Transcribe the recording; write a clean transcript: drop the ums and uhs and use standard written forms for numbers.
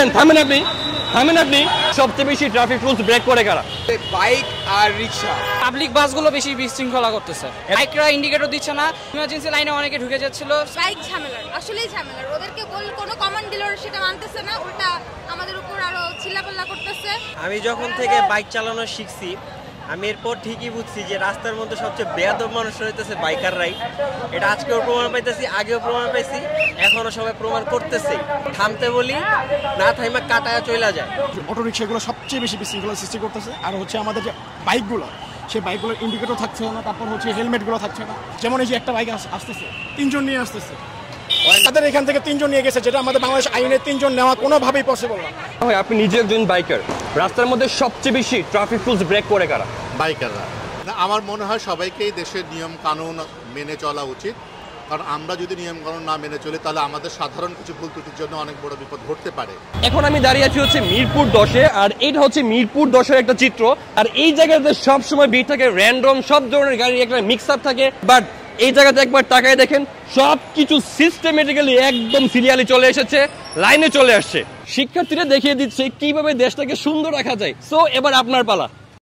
থামেন থামেন আপনি থামেন আপনি সবচেয়ে বেশি ট্রাফিক রুলস ব্রেক করে কারা? বাইক আর রিক্সা। পাবলিক বাসগুলো বেশি বিশৃঙ্খলা করতেছে, বাইকরা ইন্ডিকেটর দিচ্ছে না, ইমার্জেন্সি লাইনে অনেকে ঢুকে যাচ্ছিল। বাইক ঝামেলার, আসলেই ঝামেলার। ওদেরকে কোনো কমান্ড দিল সেটা মানতেছে না, উল্টা আমাদের উপর আরো চিল্লাপাল্লা করতেছে। আমি যখন থেকে বাইক চালানো শিখছি আমি এরপর ঠিকই বুঝছি যে রাস্তার মধ্যে সবচেয়ে বেয়াদব মানুষ হইতেছে বাইকাররাই। এটা আজকেও প্রমাণ পাইতেছি, আগেও প্রমাণ পাইছি, এখনো সবাই প্রমাণ করতেছে। থামতে বলি না, থাইমা কাটায়া চলে যায়। অটো রিক্সাগুলো সবচেয়ে বেশি বিশৃঙ্খলা সৃষ্টি করতেছে। আর হচ্ছে আমাদের যে বাইকগুলো, সেই বাইকগুলোর ইন্ডিকেটর থাকছে না, তারপর হচ্ছে হেলমেটগুলো থাকছে না। যেমন এই যে একটা বাইক আসতেছে, 3 জন নিয়ে আসতেছে, তাদের এখান থেকে 3 জন নিয়ে গেছে, যেটা আমাদের বাংলাদেশ আইনে 3 জন নেওয়া কোনোভাবেই পসিবল না। ভাই আপনি নিজে একজন বাইকার, রাস্তার মধ্যে সবচেয়ে বেশি ট্রাফিক রুলস ব্রেক করে কারা? বাইকাররা। আমার মনে হয় সবাইকেই দেশের নিয়ম কানুন মেনে চলা উচিত, কারণ আমরা যদি নিয়ম কানুন না মেনে চলি তাহলে আমাদের সাধারণ কিছু ভুল ত্রুটির জন্য অনেক বড় বিপদ ঘটতে পারে। এখন আমি দাঁড়িয়ে আছি হচ্ছে মিরপুর 10-এ, আর এটা হচ্ছে মিরপুর 10-এর একটা চিত্র। আর এই জায়গাতে সব সময় ভিড় থাকে, র্যান্ডম সব ধরনের গাড়ি একটা মিক্স আপ থাকে। বাট এই জায়গাতে একবার তাকায় দেখেন, সবকিছু সিস্টেমেটিক্যালি একদম সিরিয়ালি চলে এসেছে, লাইনে চলে আসছে। শিক্ষার্থীরা দেখিয়ে দিচ্ছে কিভাবে দেশটাকে সুন্দর রাখা যায়। সো এবার আপনার পালা।